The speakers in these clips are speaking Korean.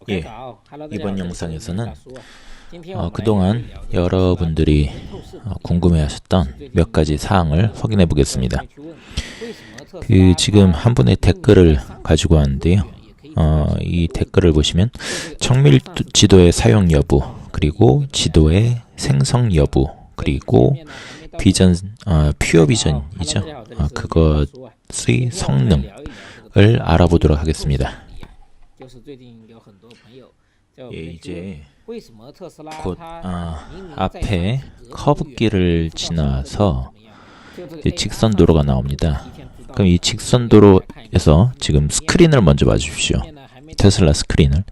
예, 이번 영상에서는 그동안 여러분들이 궁금해하셨던 몇 가지 사항을 확인해 보겠습니다. 지금 한 분의 댓글을 가지고 왔는데요. 이 댓글을 보시면 정밀 지도의 사용 여부, 그리고 지도의 생성 여부, 그리고 비전, 퓨어 비전이죠. 그것의 성능을 알아보도록 하겠습니다. 예, 이제 곧 앞에 커브길을 지나서 이제 직선 도로가 나옵니다. 그럼 이 직선 도로에서 지금 스크린을 먼저 봐주십시오. 테슬라 스크린을.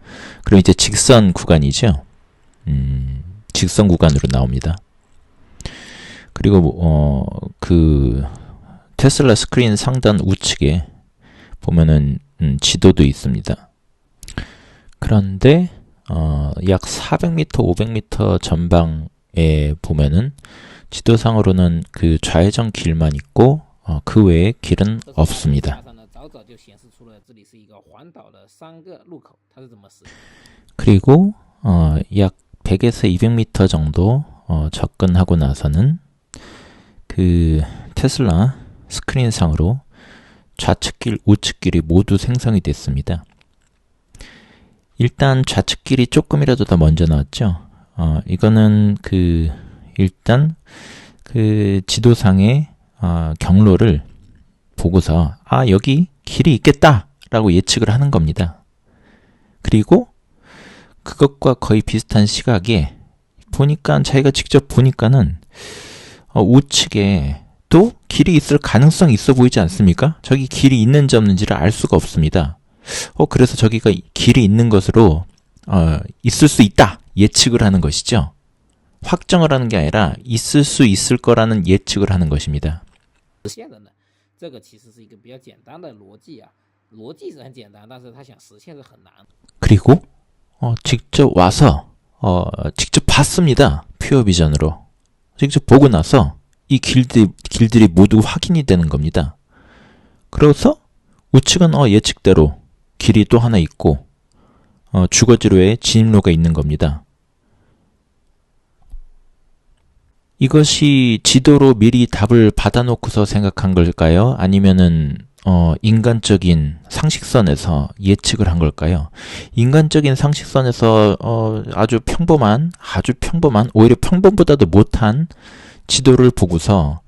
그럼 이제 직선 구간이죠. 직선 구간으로 나옵니다. 그리고 테슬라 스크린 상단 우측에 보면은 지도도 있습니다. 그런데 약 400m, 500m 전방에 보면은 지도상으로는 그 좌회전 길만 있고 그 외에 길은 없습니다. 그리고 약 100에서 200m 정도 접근하고 나서는 그 테슬라 스크린상으로 좌측길, 우측길이 모두 생성이 됐습니다. 일단 좌측길이 조금이라도 더 먼저 나왔죠. 이거는 일단 지도상의 경로를 보고서 여기 길이 있겠다라고 예측을 하는 겁니다. 그리고 그것과 거의 비슷한 시각에 보니까 자기가 직접 보니까는 우측에 또 길이 있을 가능성이 있어 보이지 않습니까? 저기 길이 있는지 없는지를 알 수가 없습니다. 그래서 저기가 길이 있는 것으로 있을 수 있다 예측을 하는 것이죠. 확정을 하는 게 아니라 있을 수 있을 거라는 예측을 하는 것입니다. 그리고 직접 와서 직접 봤습니다. 퓨어 비전으로. 직접 보고 나서 이 길들이 모두 확인이 되는 겁니다. 그래서 우측은 예측대로 길이 또 하나 있고 주거지로에 진입로가 있는 겁니다. 이것이 지도로 미리 답을 받아놓고서 생각한 걸까요? 아니면은 인간적인 상식선에서 예측을 한 걸까요? 인간적인 상식선에서 아주 평범한, 오히려 평범보다도 못한 지도를 보고서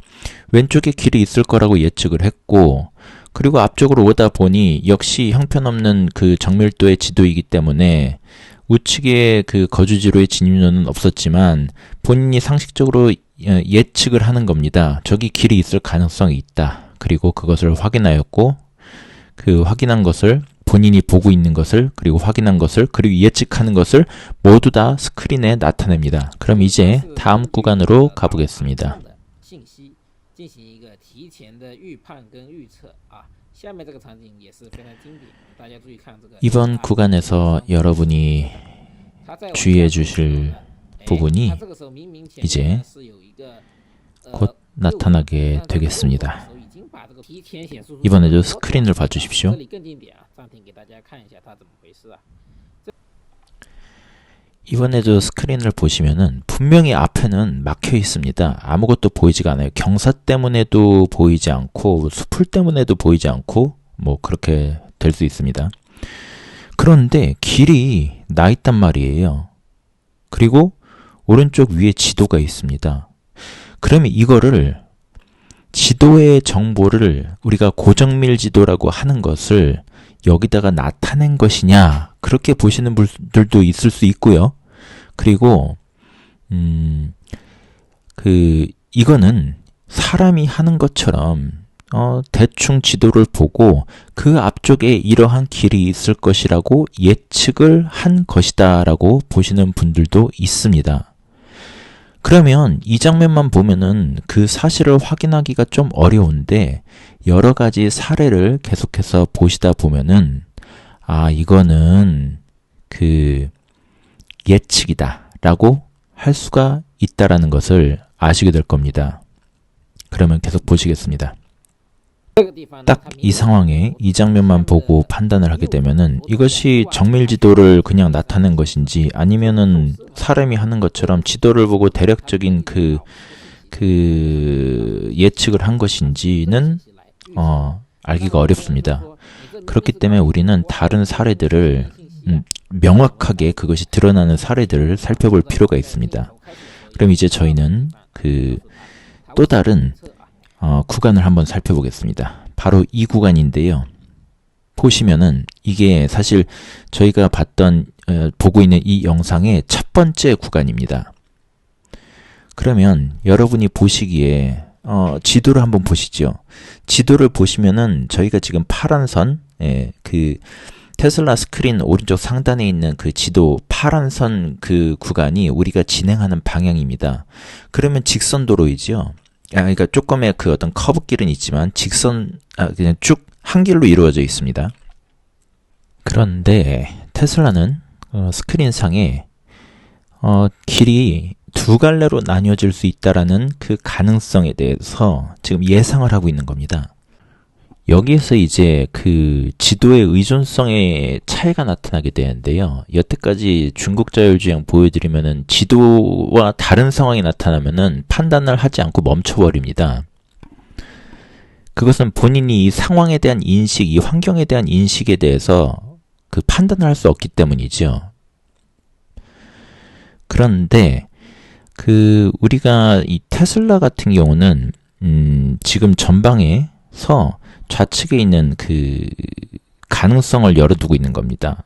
왼쪽에 길이 있을 거라고 예측을 했고, 그리고 앞쪽으로 오다 보니 역시 형편없는 그 정밀도의 지도이기 때문에 우측에 그 거주지로의 진입로는 없었지만 본인이 상식적으로 예측을 하는 겁니다. 저기 길이 있을 가능성이 있다. 그리고 그것을 확인하였고, 그 확인한 것을 본인이 보고 있는 것을, 그리고 확인한 것을, 그리고 예측하는 것을 모두 다 스크린에 나타냅니다. 그럼 이제 다음 구간으로 가보겠습니다. 이번 구간에서 여러분이 주의해 주실 부분이 이제 곧 나타나게 되겠습니다. 이번에도 스크린을 봐주십시오. 이번에도 스크린을 보시면은 분명히 앞에는 막혀 있습니다. 아무것도 보이지가 않아요. 경사 때문에도 보이지 않고 수풀 때문에도 보이지 않고 그렇게 될 수 있습니다. 그런데 길이 나 있단 말이에요. 그리고 오른쪽 위에 지도가 있습니다. 그러면 이거를 지도의 정보를 우리가 고정밀 지도라고 하는 것을 여기다가 나타낸 것이냐, 그렇게 보시는 분들도 있을 수 있고요. 그리고 이거는 사람이 하는 것처럼 대충 지도를 보고 그 앞쪽에 이러한 길이 있을 것이라고 예측을 한 것이다라고 보시는 분들도 있습니다. 그러면 이 장면만 보면은 그 사실을 확인하기가 좀 어려운데 여러 가지 사례를 계속해서 보시다 보면은 이거는 예측이다 라고 할 수가 있다라는 것을 아시게 될 겁니다. 그러면 계속 보시겠습니다. 딱 이 상황에 이 장면만 보고 판단을 하게 되면은 이것이 정밀 지도를 그냥 나타낸 것인지 아니면은 사람이 하는 것처럼 지도를 보고 대략적인 그 예측을 한 것인지는 알기가 어렵습니다. 그렇기 때문에 우리는 다른 사례들을 명확하게 그것이 드러나는 사례들을 살펴볼 필요가 있습니다. 그럼 이제 저희는 그 또 다른 구간을 한번 살펴보겠습니다. 바로 이 구간인데요. 보시면은 이게 사실 저희가 보고 있는 이 영상의 첫 번째 구간입니다. 그러면 여러분이 보시기에 지도를 한번 보시죠. 지도를 보시면은 저희가 지금 파란 선, 그 테슬라 스크린 오른쪽 상단에 있는 그 지도 파란 선 그 구간이 우리가 진행하는 방향입니다. 그러면 직선 도로이죠. 그러니까 조금의 그 어떤 커브길은 있지만 그냥 쭉 한 길로 이루어져 있습니다. 그런데 테슬라는 스크린상에 길이 두 갈래로 나뉘어질 수 있다라는 그 가능성에 대해서 지금 예상을 하고 있는 겁니다. 여기에서 이제 그 지도의 의존성의 차이가 나타나게 되는데요. 여태까지 중국 자율주행 보여드리면은 지도와 다른 상황이 나타나면은 판단을 하지 않고 멈춰버립니다. 그것은 본인이 이 상황에 대한 인식, 이 환경에 대한 인식에 대해서 그 판단을 할 수 없기 때문이죠. 그런데 우리가 이 테슬라 같은 경우는 지금 전방에서 좌측에 있는 그 가능성을 열어두고 있는 겁니다.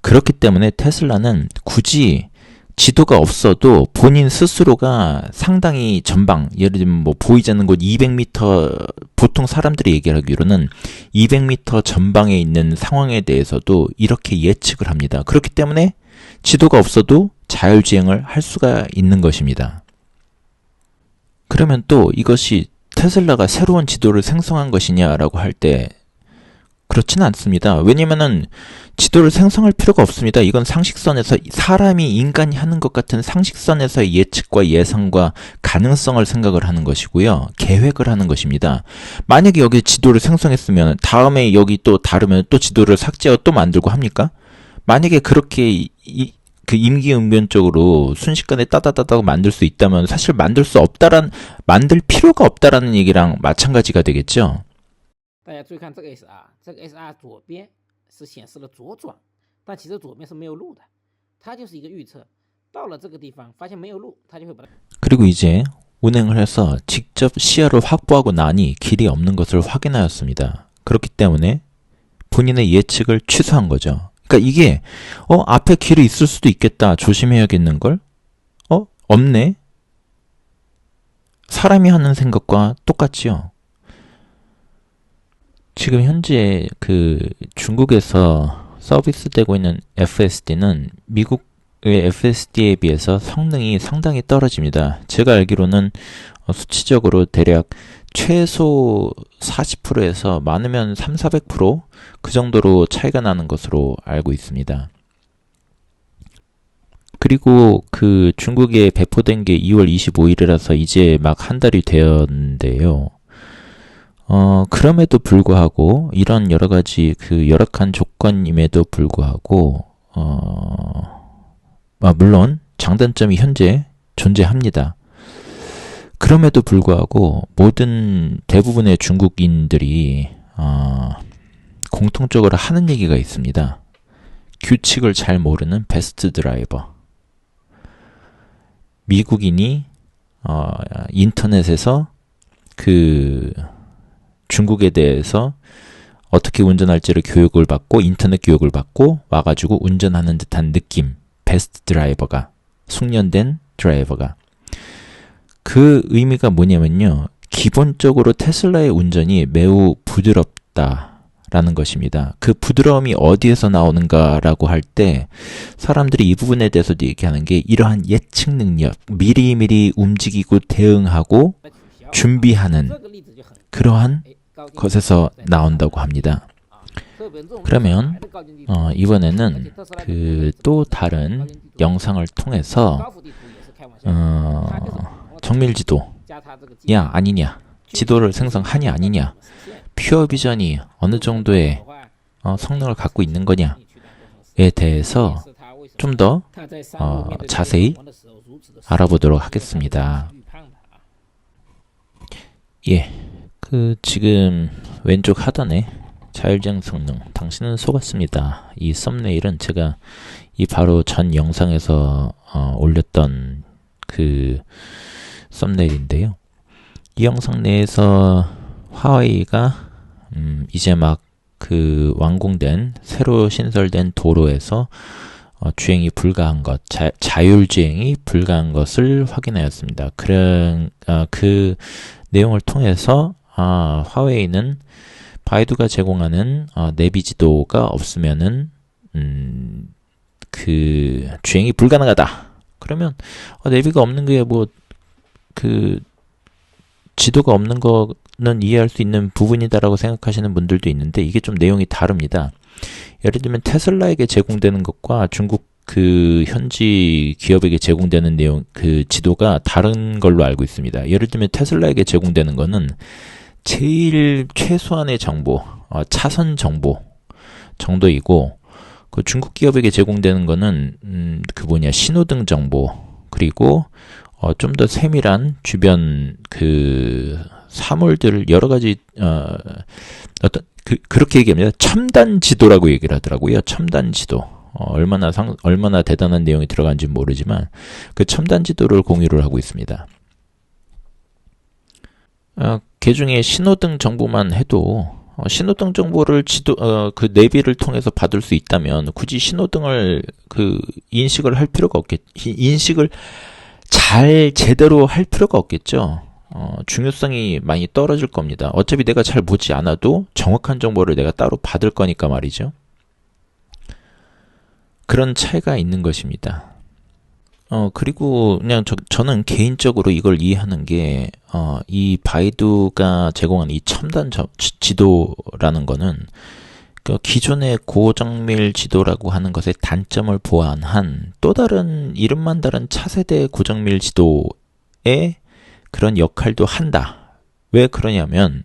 그렇기 때문에 테슬라는 굳이 지도가 없어도 본인 스스로가 상당히 전방, 예를 들면 뭐 보이지 않는 곳 200m, 보통 사람들이 얘기하기로는 200m 전방에 있는 상황에 대해서도 이렇게 예측을 합니다. 그렇기 때문에 지도가 없어도 자율주행을 할 수가 있는 것입니다. 그러면 또 이것이 테슬라가 새로운 지도를 생성한 것이냐라고 할 때 그렇지는 않습니다. 왜냐면은 지도를 생성할 필요가 없습니다. 이건 상식선에서 인간이 하는 것 같은 상식선에서의 예측과 예상과 가능성을 생각을 하는 것이고요. 계획을 하는 것입니다. 만약에 여기 지도를 생성했으면 다음에 여기 또 다르면 또 지도를 삭제하고 또 만들고 합니까? 만약에 그렇게 그 임기응변적으로 순식간에 따다다다고 만들 수 있다면 사실 만들 필요가 없다라는 얘기랑 마찬가지가 되겠죠. 大家注意看这个 SR， 这个 SR 左边是显示了左转，但其实左边是没有路的，它就是一个预测。到了这个地方发现没有路，它就会把它。 그리고 이제 운행을 해서 직접 시야를 확보하고 나니 길이 없는 것을 확인하였습니다. 그렇기 때문에 본인의 예측을 취소한 거죠. 그러니까 이게 앞에 길이 있을 수도 있겠다. 조심해야겠는걸? 없네. 사람이 하는 생각과 똑같지요. 지금 현재 그 중국에서 서비스되고 있는 FSD는 미국의 FSD에 비해서 성능이 상당히 떨어집니다. 제가 알기로는 수치적으로 대략 최소 40%에서 많으면 300~400% 그 정도로 차이가 나는 것으로 알고 있습니다. 그리고 그 중국에 배포된 게 2월 25일이라서 이제 막 한 달이 되었는데요. 그럼에도 불구하고 이런 여러 가지 그 열악한 조건임에도 불구하고 물론 장단점이 현재 존재합니다. 그럼에도 불구하고 대부분의 중국인들이 공통적으로 하는 얘기가 있습니다. 규칙을 잘 모르는 베스트 드라이버. 미국인이 인터넷에서 그 중국에 대해서 어떻게 운전할지를 교육을 받고 인터넷 교육을 받고 와가지고 운전하는 듯한 느낌. 베스트 드라이버가, 숙련된 드라이버가. 그 의미가 뭐냐면요. 기본적으로 테슬라의 운전이 매우 부드럽다라는 것입니다. 그 부드러움이 어디에서 나오는가라고 할 때 사람들이 이 부분에 대해서도 얘기하는 게 이러한 예측 능력, 미리미리 움직이고 대응하고 준비하는 그러한 것에서 나온다고 합니다. 그러면 이번에는 그 또 다른 영상을 통해서 정밀지도 야 아니냐 지도를 생성하냐 아니냐, 퓨어 비전이 어느 정도의 성능을 갖고 있는 거냐에 대해서 좀 더 자세히 알아보도록 하겠습니다. 예, 지금 왼쪽 하단에 자율주행 성능, 당신은 속았습니다. 이 썸네일은 제가 이 바로 전 영상에서 올렸던 그 썸네일인데요. 이 영상 내에서 화웨이가 이제 막 그 완공된 새로 신설된 도로에서 주행이 불가한 것, 자율주행이 불가한 것을 확인하였습니다. 그 내용을 통해서 화웨이는 바이두가 제공하는 내비 지도가 없으면은 그 주행이 불가능하다. 그러면 내비가 없는 게 뭐 그 지도가 없는 거는 이해할 수 있는 부분이다라고 생각하시는 분들도 있는데, 이게 좀 내용이 다릅니다. 예를 들면 테슬라에게 제공되는 것과 중국 그 현지 기업에게 제공되는 내용, 그 지도가 다른 걸로 알고 있습니다. 예를 들면 테슬라에게 제공되는 거는 제일 최소한의 정보, 차선 정보 정도이고, 그 중국 기업에게 제공되는 거는 신호등 정보, 그리고 좀 더 세밀한 주변 그 사물들을 여러 가지 그렇게 얘기합니다. 첨단 지도라고 얘기를 하더라고요. 첨단 지도. 얼마나 대단한 내용이 들어간지 모르지만 그 첨단 지도를 공유를 하고 있습니다. 개중에 신호등 정보만 해도 신호등 정보를 그 내비를 통해서 받을 수 있다면 굳이 신호등을 인식을 할 필요가 인식을 제대로 할 필요가 없겠죠. 중요성이 많이 떨어질 겁니다. 어차피 내가 잘 보지 않아도 정확한 정보를 내가 따로 받을 거니까 말이죠. 그런 차이가 있는 것입니다. 그리고 그냥 저는 개인적으로 이걸 이해하는 게, 이 바이두가 제공한 이 첨단 지도라는 거는 기존의 고정밀 지도라고 하는 것의 단점을 보완한 또 다른 이름만 다른 차세대 고정밀 지도의 그런 역할도 한다. 왜 그러냐면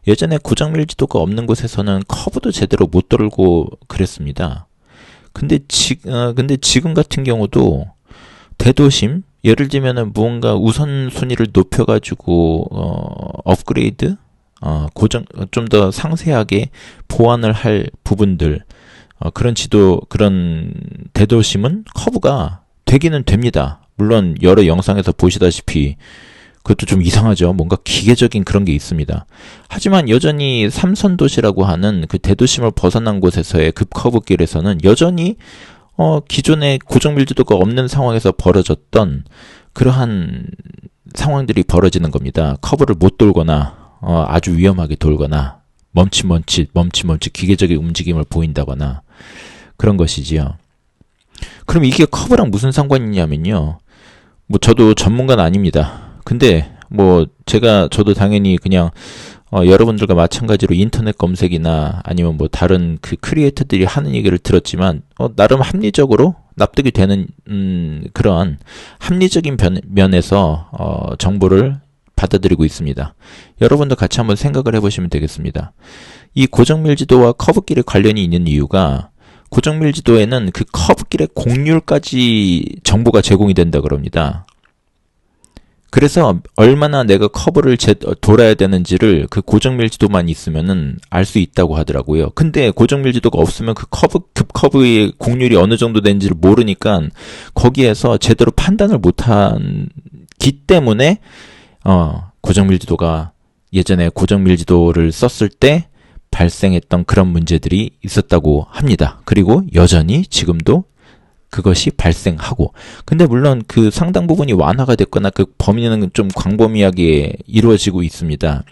예전에 고정밀 지도가 없는 곳에서는 커브도 제대로 못 돌고 그랬습니다. 근데 지금 같은 경우도 대도심, 예를 들면은 무언가 우선순위를 높여가지고 업그레이드, 좀 더 상세하게 보완을 할 부분들, 그런 대도심은 커브가 되기는 됩니다. 물론 여러 영상에서 보시다시피 그것도 좀 이상하죠. 뭔가 기계적인 그런 게 있습니다. 하지만 여전히 삼선 도시라고 하는 그 대도심을 벗어난 곳에서의 급커브길에서는 여전히 기존의 고정밀지도가 없는 상황에서 벌어졌던 그러한 상황들이 벌어지는 겁니다. 커브를 못 돌거나 아주 위험하게 돌거나 멈칫 기계적인 움직임을 보인다거나 그런 것이지요. 그럼 이게 커브랑 무슨 상관이 있냐면요. 뭐 저도 전문가는 아닙니다. 근데 뭐 저도 당연히 그냥 여러분들과 마찬가지로 인터넷 검색이나 아니면 뭐 다른 그 크리에이터들이 하는 얘기를 들었지만 나름 합리적으로 납득이 되는 그러한 합리적인 면에서 정보를 받아들이고 있습니다. 여러분도 같이 한번 생각을 해보시면 되겠습니다. 이 고정밀지도와 커브길에 관련이 있는 이유가, 고정밀지도에는 그 커브길의 곡률까지 정보가 제공이 된다 그럽니다. 그래서 얼마나 내가 커브를 돌아야 되는지를 그 고정밀지도만 있으면은 알 수 있다고 하더라고요. 근데 고정밀지도가 없으면 그 급커브의 곡률이 어느 정도 되는지를 모르니까 거기에서 제대로 판단을 못하기 때문에 고정밀지도가 예전에 고정밀지도를 썼을 때 발생했던 그런 문제들이 있었다고 합니다. 그리고 여전히 지금도 그것이 발생하고, 근데 물론 그 상당 부분이 완화가 됐거나 그 범위는 좀 광범위하게 이루어지고 있습니다.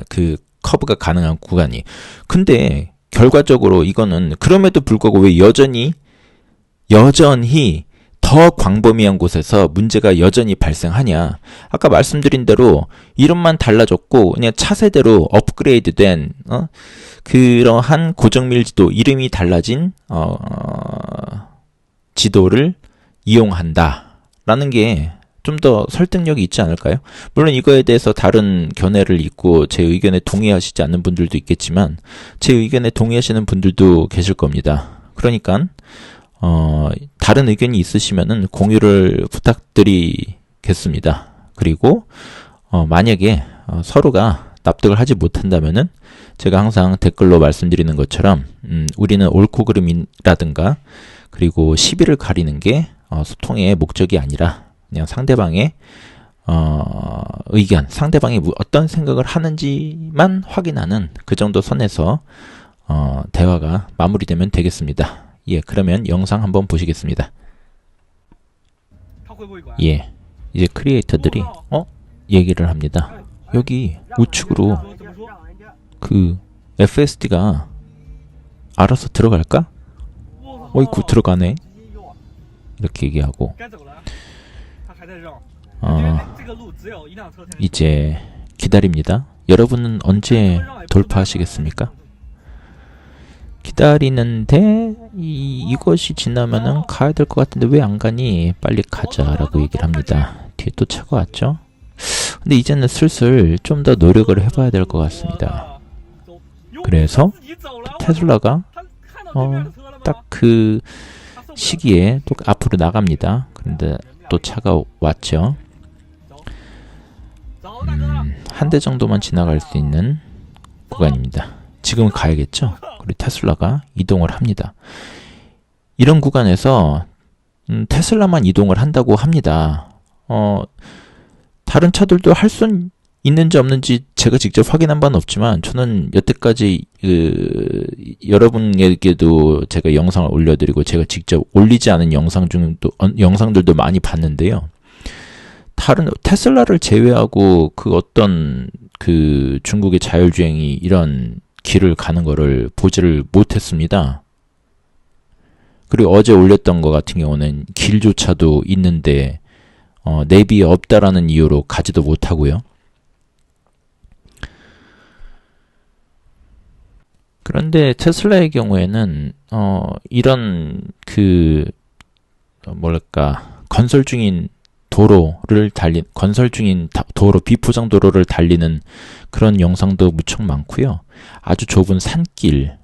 그 커브가 가능한 구간이. 근데 결과적으로 이거는 그럼에도 불구하고 왜 여전히 더 광범위한 곳에서 문제가 여전히 발생하냐. 아까 말씀드린 대로 이름만 달라졌고 그냥 차세대로 업그레이드된 그러한 고정밀 지도, 이름이 달라진 지도를 이용한다 라는 게 좀 더 설득력이 있지 않을까요? 물론 이거에 대해서 다른 견해를 잇고 제 의견에 동의하시지 않는 분들도 있겠지만 제 의견에 동의하시는 분들도 계실 겁니다. 그러니까 다른 의견이 있으시면은 공유를 부탁드리겠습니다. 그리고 만약에 서로가 납득을 하지 못한다면은 제가 항상 댓글로 말씀드리는 것처럼 우리는 옳고 그름이라든가 그리고 시비를 가리는 게 소통의 목적이 아니라 그냥 상대방의 의견, 상대방이 어떤 생각을 하는지만 확인하는 그 정도 선에서 대화가 마무리되면 되겠습니다. 예, 그러면 영상 한번 보시겠습니다. 예, 이제 크리에이터들이 얘기를 합니다. 여기 우측으로 그 FSD가 알아서 들어갈까? 어이구 들어가네. 이렇게 얘기하고 이제 기다립니다. 여러분은 언제 돌파하시겠습니까? 기다리는데 이것이 지나면은 가야 될 것 같은데 왜 안 가니? 빨리 가자라고 얘기를 합니다. 뒤에 또 차가 왔죠? 근데 이제는 슬슬 좀 더 노력을 해봐야 될 것 같습니다. 그래서 테슬라가 딱 그 시기에 또 앞으로 나갑니다. 그런데 또 차가 왔죠. 한 대 정도만 지나갈 수 있는 구간입니다. 지금은 가야겠죠? 그리고 테슬라가 이동을 합니다. 이런 구간에서 테슬라만 이동을 한다고 합니다. 다른 차들도 할 수 있는지 없는지 제가 직접 확인한 바는 없지만 저는 여태까지 여러분에게도 제가 영상을 올려드리고 제가 직접 올리지 않은 영상들도 많이 봤는데요. 다른 테슬라를 제외하고 그 어떤 그 중국의 자율주행이 이런 길을 가는 거를 보지를 못했습니다. 그리고 어제 올렸던 거 같은 경우는 길조차도 있는데 내비에 없다라는 이유로 가지도 못하고요. 그런데 테슬라의 경우에는 이런 건설 중인 도로 비포장 도로를 달리는 그런 영상도 무척 많고요. 아주 좁은 산길,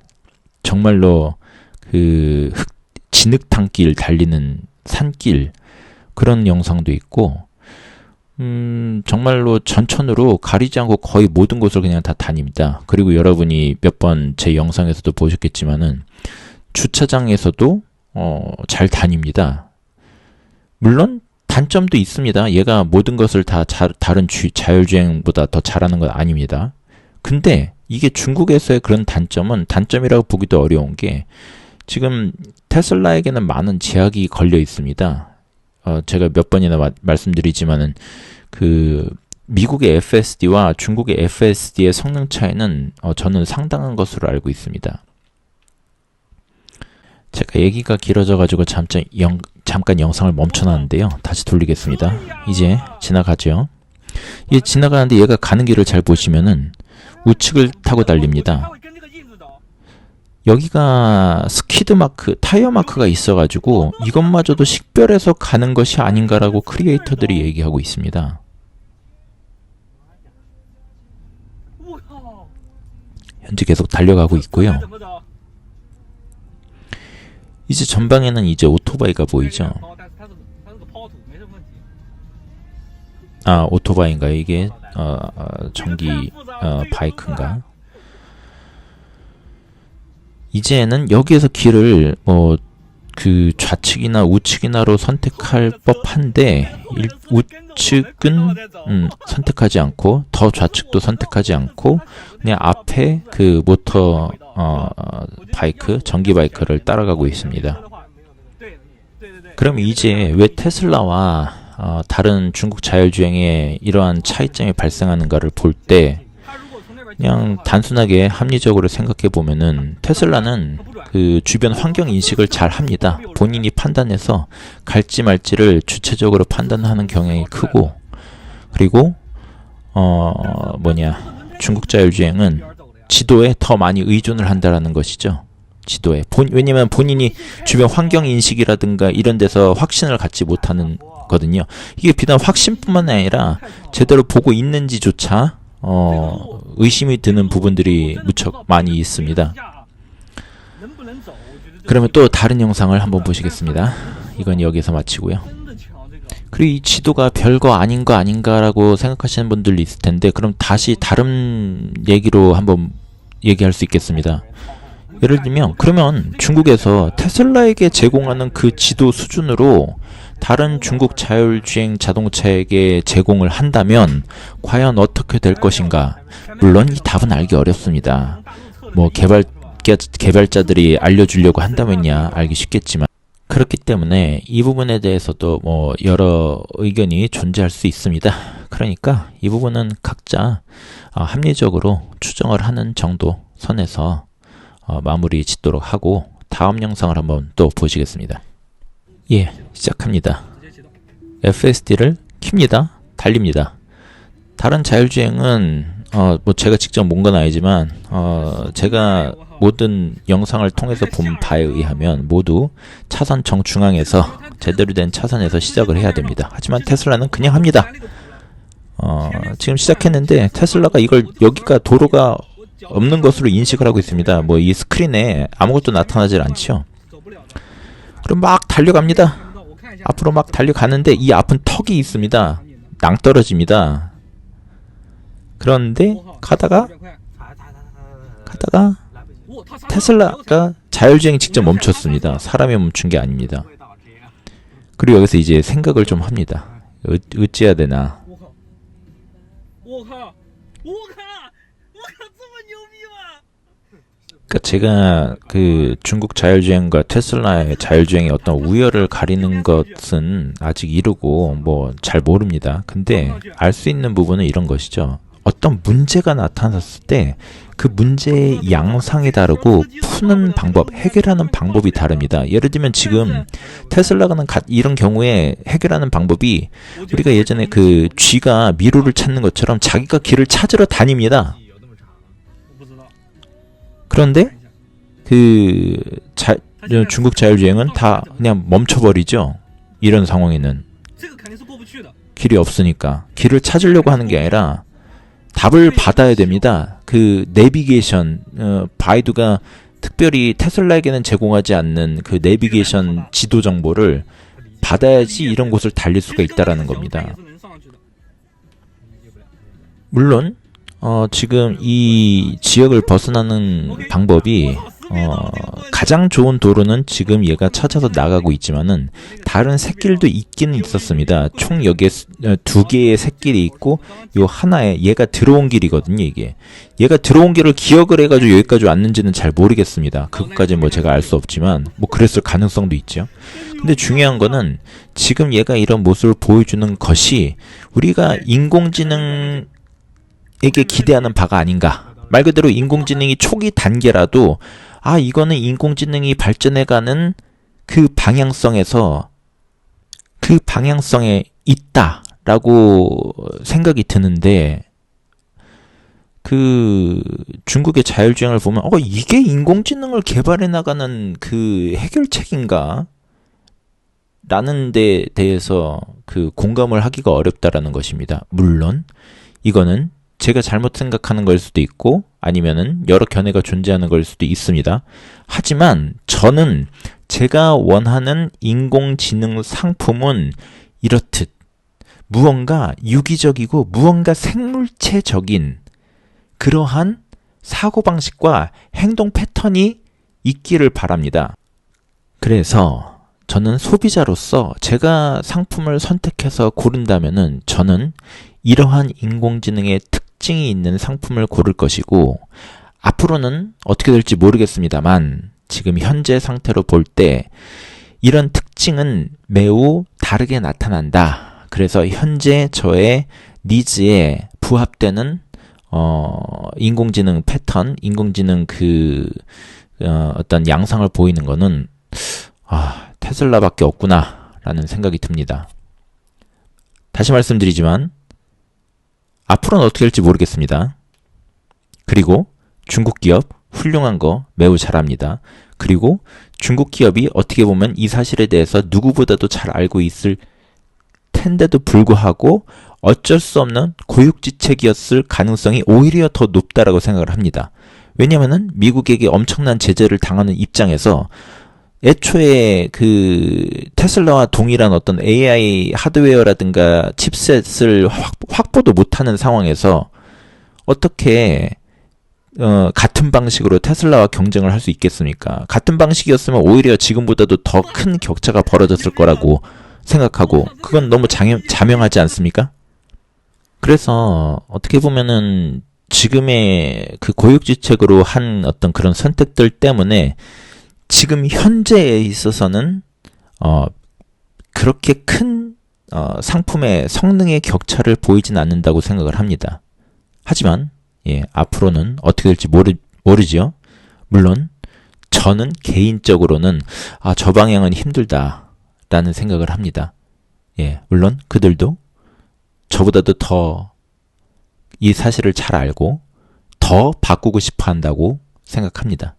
정말로 그 진흙탕길 달리는 산길 그런 영상도 있고 정말로 전천후로 가리지 않고 거의 모든 곳을 그냥 다 다닙니다. 그리고 여러분이 몇 번 제 영상에서도 보셨겠지만은 주차장에서도 잘 다닙니다. 물론 단점도 있습니다. 얘가 모든 것을 다 다른 자율주행보다 더 잘하는 건 아닙니다. 근데 이게 중국에서의 그런 단점은 단점이라고 보기도 어려운 게 지금 테슬라에게는 많은 제약이 걸려 있습니다. 제가 몇 번이나 말씀드리지만은 그 미국의 FSD와 중국의 FSD의 성능 차이는 저는 상당한 것으로 알고 있습니다. 제가 얘기가 길어져 가지고 잠깐 영상을 멈춰놨는데요. 다시 돌리겠습니다. 이제 지나가죠. 얘 지나가는데 얘가 가는 길을 잘 보시면은 우측을 타고 달립니다. 여기가 스키드 마크, 타이어 마크가 있어가지고 이것마저도 식별해서 가는 것이 아닌가라고 크리에이터들이 얘기하고 있습니다. 현재 계속 달려가고 있고요. 이제 전방에는 이제 오토바이가 보이죠. 오토바이인가요? 이게 전기 바이크인가? 이제는 여기에서 길을 그 좌측이나 우측이나로 선택할 법한데 우측은 선택하지 않고 더 좌측도 선택하지 않고 그냥 앞에 그 모터 바이크, 전기 바이크를 따라가고 있습니다. 그럼 이제 왜 테슬라와 다른 중국 자율주행에 이러한 차이점이 발생하는가를 볼 때 그냥 단순하게 합리적으로 생각해 보면은 테슬라는 그 주변 환경 인식을 잘 합니다. 본인이 판단해서 갈지 말지를 주체적으로 판단하는 경향이 크고, 그리고 중국 자율주행은 지도에 더 많이 의존을 한다라는 것이죠. 지도에 왜냐면 본인이 주변 환경 인식이라든가 이런 데서 확신을 갖지 못하는 거든요. 이게 비단 확신뿐만 아니라 제대로 보고 있는지조차 의심이 드는 부분들이 무척 많이 있습니다. 그러면 또 다른 영상을 한번 보시겠습니다. 이건 여기서 마치고요. 그리고 이 지도가 별거 아닌 거 아닌가라고 생각하시는 분들도 있을 텐데, 그럼 다시 다른 얘기로 한번 얘기할 수 있겠습니다. 예를 들면, 그러면 중국에서 테슬라에게 제공하는 그 지도 수준으로 다른 중국 자율주행 자동차에게 제공을 한다면 과연 어떻게 될 것인가? 물론 이 답은 알기 어렵습니다. 뭐 개발자들이 알려주려고 한다면야 알기 쉽겠지만, 그렇기 때문에 이 부분에 대해서도 뭐 여러 의견이 존재할 수 있습니다. 그러니까 이 부분은 각자 합리적으로 추정을 하는 정도 선에서 마무리 짓도록 하고, 다음 영상을 한번 또 보시겠습니다. 예, 시작합니다. FSD를 킵니다. 달립니다. 다른 자율주행은 뭐 제가 직접 본 건 아니지만 제가 모든 영상을 통해서 본 바에 의하면 모두 차선 정중앙에서 제대로 된 차선에서 시작을 해야 됩니다. 하지만 테슬라는 그냥 합니다. 지금 시작했는데 테슬라가 이걸 여기가 도로가 없는 것으로 인식을 하고 있습니다. 뭐 이 스크린에 아무것도 나타나질 않죠. 그럼 막 달려갑니다. 앞으로 막 달려가는데 이 앞은 턱이 있습니다. 낭떠러집니다. 그런데 가다가 테슬라가 자율주행이 직접 멈췄습니다. 사람이 멈춘 게 아닙니다. 그리고 여기서 이제 생각을 좀 합니다. 어찌해야 되나. 그러니까 제가 그 중국 자율주행과 테슬라의 자율주행의 어떤 우열을 가리는 것은 아직 이르고 뭐 잘 모릅니다. 근데 알 수 있는 부분은 이런 것이죠. 어떤 문제가 나타났을 때 그 문제의 양상이 다르고 푸는 방법, 해결하는 방법이 다릅니다. 예를 들면 지금 테슬라는 이런 경우에 해결하는 방법이 우리가 예전에 그 쥐가 미로를 찾는 것처럼 자기가 길을 찾으러 다닙니다. 그런데 그 중국 자율주행은 다 그냥 멈춰버리죠. 이런 상황에는 길이 없으니까 길을 찾으려고 하는 게 아니라 답을 받아야 됩니다. 그 내비게이션, 바이두가 특별히 테슬라에게는 제공하지 않는 그 내비게이션 지도 정보를 받아야지 이런 곳을 달릴 수가 있다라는 겁니다. 물론 지금 이 지역을 벗어나는 방법이 가장 좋은 도로는 지금 얘가 찾아서 나가고 있지만은 다른 샛길도 있기는 있었습니다. 총 여기에 2개의 샛길이 있고 요 하나에 얘가 들어온 길이거든요. 이게 얘가 들어온 길을 기억을 해가지고 여기까지 왔는지는 잘 모르겠습니다. 그것까지 뭐 제가 알 수 없지만 뭐 그랬을 가능성도 있죠. 근데 중요한 거는 지금 얘가 이런 모습을 보여주는 것이 우리가 인공지능 에게 기대하는 바가 아닌가. 말 그대로 인공지능이 초기 단계라도 이거는 인공지능이 발전해가는 그 방향성에 있다라고 생각이 드는데, 그 중국의 자율주행을 보면 이게 인공지능을 개발해 나가는 그 해결책인가? 라는 데 대해서 그 공감을 하기가 어렵다라는 것입니다. 물론 이거는 제가 잘못 생각하는 걸 수도 있고 아니면은 여러 견해가 존재하는 걸 수도 있습니다. 하지만 저는 제가 원하는 인공지능 상품은 이렇듯 무언가 유기적이고 무언가 생물체적인 그러한 사고방식과 행동 패턴이 있기를 바랍니다. 그래서 저는 소비자로서 제가 상품을 선택해서 고른다면은 저는 이러한 인공지능의 특징이 있는 상품을 고를 것이고, 앞으로는 어떻게 될지 모르겠습니다만 지금 현재 상태로 볼 때 이런 특징은 매우 다르게 나타난다. 그래서 현재 저의 니즈에 부합되는 인공지능 패턴, 인공지능 어떤 양상을 보이는 거는 테슬라밖에 없구나 라는 생각이 듭니다. 다시 말씀드리지만 앞으로는 어떻게 될지 모르겠습니다. 그리고 중국 기업 훌륭한 거 매우 잘합니다. 그리고 중국 기업이 어떻게 보면 이 사실에 대해서 누구보다도 잘 알고 있을 텐데도 불구하고 어쩔 수 없는 고육지책이었을 가능성이 오히려 더 높다라고 생각을 합니다. 왜냐면은 미국에게 엄청난 제재를 당하는 입장에서 애초에 그 테슬라와 동일한 어떤 AI 하드웨어라든가 칩셋을 확보도 못하는 상황에서 어떻게 같은 방식으로 테슬라와 경쟁을 할 수 있겠습니까? 같은 방식이었으면 오히려 지금보다도 더 큰 격차가 벌어졌을 거라고 생각하고, 그건 너무 자명하지 않습니까? 그래서 어떻게 보면은 지금의 그 고육지책으로 한 어떤 그런 선택들 때문에 지금 현재에 있어서는 그렇게 큰 상품의 성능의 격차를 보이진 않는다고 생각을 합니다. 하지만 앞으로는 어떻게 될지 모르지요. 물론 저는 개인적으로는 저 방향은 힘들다라는 생각을 합니다. 물론 그들도 저보다도 더 이 사실을 잘 알고 더 바꾸고 싶어 한다고 생각합니다.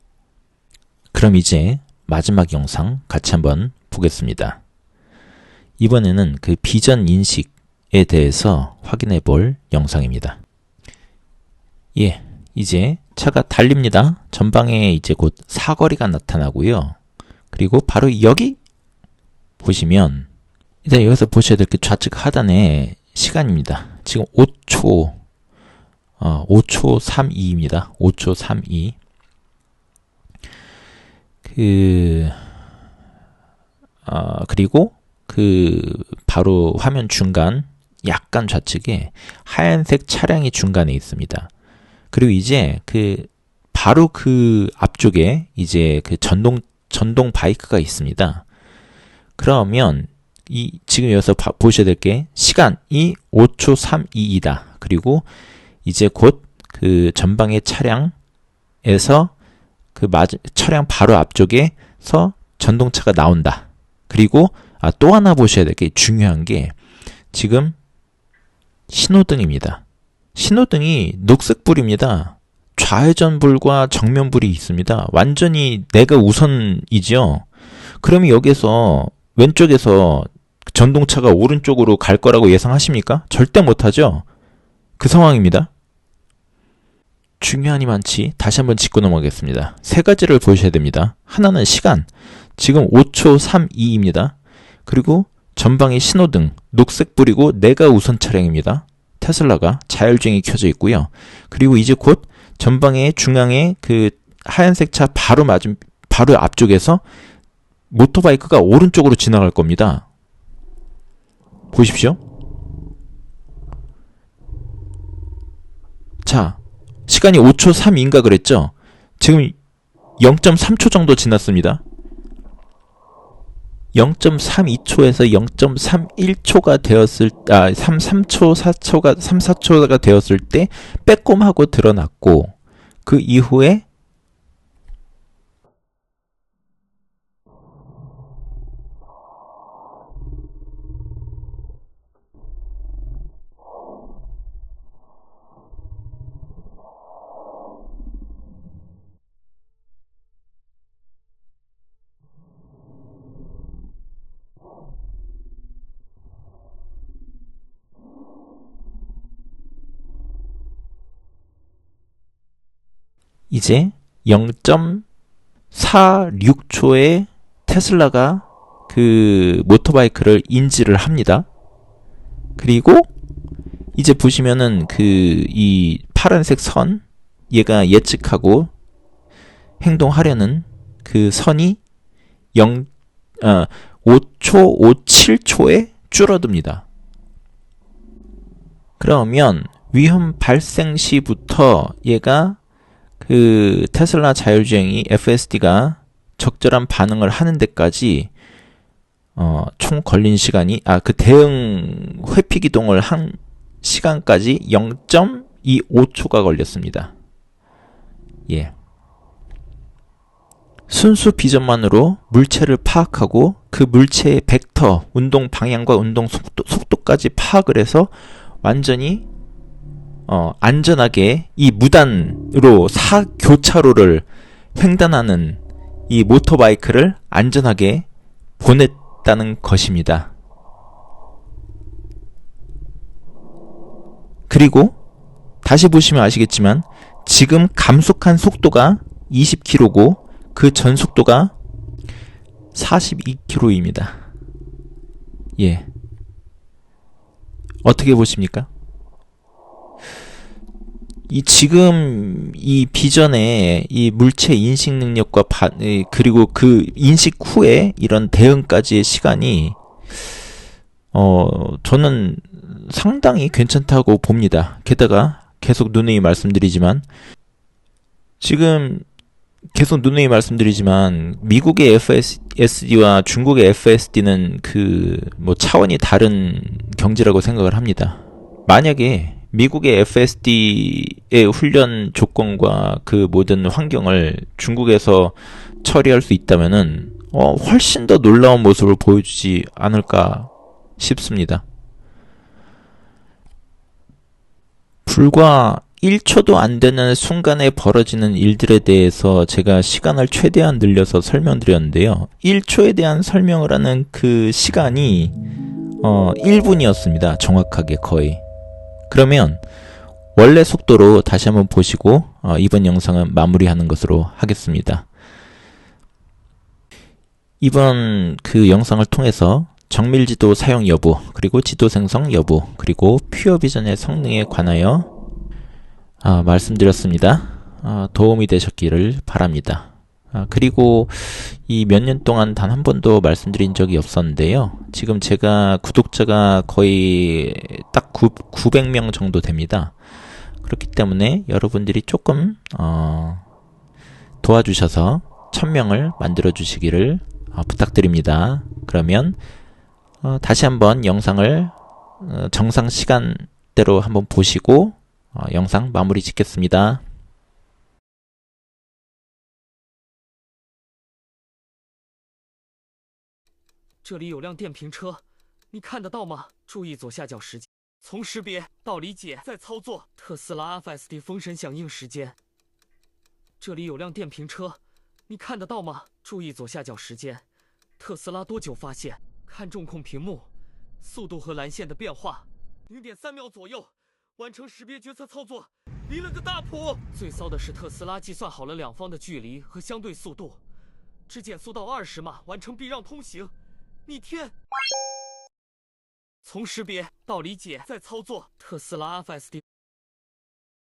그럼 이제 마지막 영상 같이 한번 보겠습니다. 이번에는 그 비전 인식에 대해서 확인해 볼 영상입니다. 이제 차가 달립니다. 전방에 이제 곧 사거리가 나타나고요. 그리고 바로 여기 보시면 일단 여기서 보셔야 될 게 좌측 하단에 시간입니다. 지금 5초 32입니다. 5초 32. 그리고 바로 화면 중간 약간 좌측에 하얀색 차량이 중간에 있습니다. 그리고 이제 바로 그 앞쪽에 이제 전동 바이크가 있습니다. 그러면 지금 여기서 보셔야 될 게 시간이 5초 32이다. 그리고 이제 곧 그 전방의 차량에서 차량 바로 앞쪽에서 전동차가 나온다. 그리고 또 하나 보셔야 될 게 중요한 게 지금 신호등입니다. 신호등이 녹색불입니다. 좌회전불과 정면불이 있습니다. 완전히 내가 우선이죠. 그러면 여기서 왼쪽에서 전동차가 오른쪽으로 갈 거라고 예상하십니까? 절대 못하죠. 그 상황입니다. 중요한이 많지. 다시 한번 짚고 넘어가겠습니다. 세 가지를 보셔야 됩니다. 하나는 시간. 지금 5초 32입니다. 그리고 전방의 신호등, 녹색불이고 내가 우선 차량입니다. 테슬라가 자율주행이 켜져 있고요. 그리고 이제 곧 전방의 중앙에 그 하얀색 차 바로 앞쪽에서 모터바이크가 오른쪽으로 지나갈 겁니다. 보십시오. 자, 시간이 5초 3인가 그랬죠? 지금 0.3초 정도 지났습니다. 0.32초에서 0.31초가 되었을 3초, 4초가 3, 4초가 되었을 때 빼꼼하고 드러났고, 그 이후에 이제 0.46초에 테슬라가 그 모터바이크를 인지를 합니다. 그리고 이제 보시면은 이 파란색 선, 얘가 예측하고 행동하려는 그 선이 5초, 57초에 줄어듭니다. 그러면 위험 발생 시부터 얘가 그 테슬라 자율주행이 FSD가 적절한 반응을 하는 데까지 총 걸린 시간이 그 대응 회피 기동을 한 시간까지 0.25초가 걸렸습니다. 순수 비전만으로 물체를 파악하고 그 물체의 벡터, 운동 방향과 운동 속도까지 파악을 해서 완전히 안전하게 이 무단으로 교차로를 횡단하는 이 모터바이크를 안전하게 보냈다는 것입니다. 그리고 다시 보시면 아시겠지만 지금 감속한 속도가 20km고 그 전속도가 42km입니다. 예. 어떻게 보십니까? 지금 이 비전의 이 물체 인식 능력과 그리고 그 인식 후에 이런 대응까지의 시간이 저는 상당히 괜찮다고 봅니다. 게다가 계속 누누이 말씀드리지만 지금 계속 누누이 말씀드리지만 미국의 FSD와 중국의 FSD는 차원이 다른 경지라고 생각을 합니다. 만약에 미국의 FSD의 훈련 조건과 그 모든 환경을 중국에서 처리할 수 있다면은 훨씬 더 놀라운 모습을 보여주지 않을까 싶습니다. 불과 1초도 안 되는 순간에 벌어지는 일들에 대해서 제가 시간을 최대한 늘려서 설명드렸는데요. 1초에 대한 설명을 하는 그 시간이 1분이었습니다. 정확하게 거의. 그러면 원래 속도로 다시 한번 보시고 이번 영상은 마무리하는 것으로 하겠습니다. 이번 그 영상을 통해서 정밀지도 사용 여부, 그리고 지도 생성 여부, 그리고 퓨어비전의 성능에 관하여 말씀드렸습니다. 도움이 되셨기를 바랍니다. 그리고 이 몇 년 동안 단 한 번도 말씀드린 적이 없었는데요. 지금 제가 구독자가 거의 딱 900명 정도 됩니다. 그렇기 때문에 여러분들이 조금 도와주셔서 1000명을 만들어 주시기를 부탁드립니다. 그러면 다시 한번 영상을 정상 시간대로 한번 보시고 영상 마무리 짓겠습니다. 这里有辆电瓶车，你看得到吗？注意左下角时间，从识别到理解再操作。特斯拉 FSD 风神响应时间。这里有辆电瓶车，你看得到吗？注意左下角时间，特斯拉多久发现？看中控屏幕，速度和蓝线的变化，0.3秒左右完成识别决策操作，离了个大谱。最骚的是特斯拉计算好了两方的距离和相对速度，只减速到20码完成避让通行。 逆天！从识别到理解再操作，特斯拉 FSD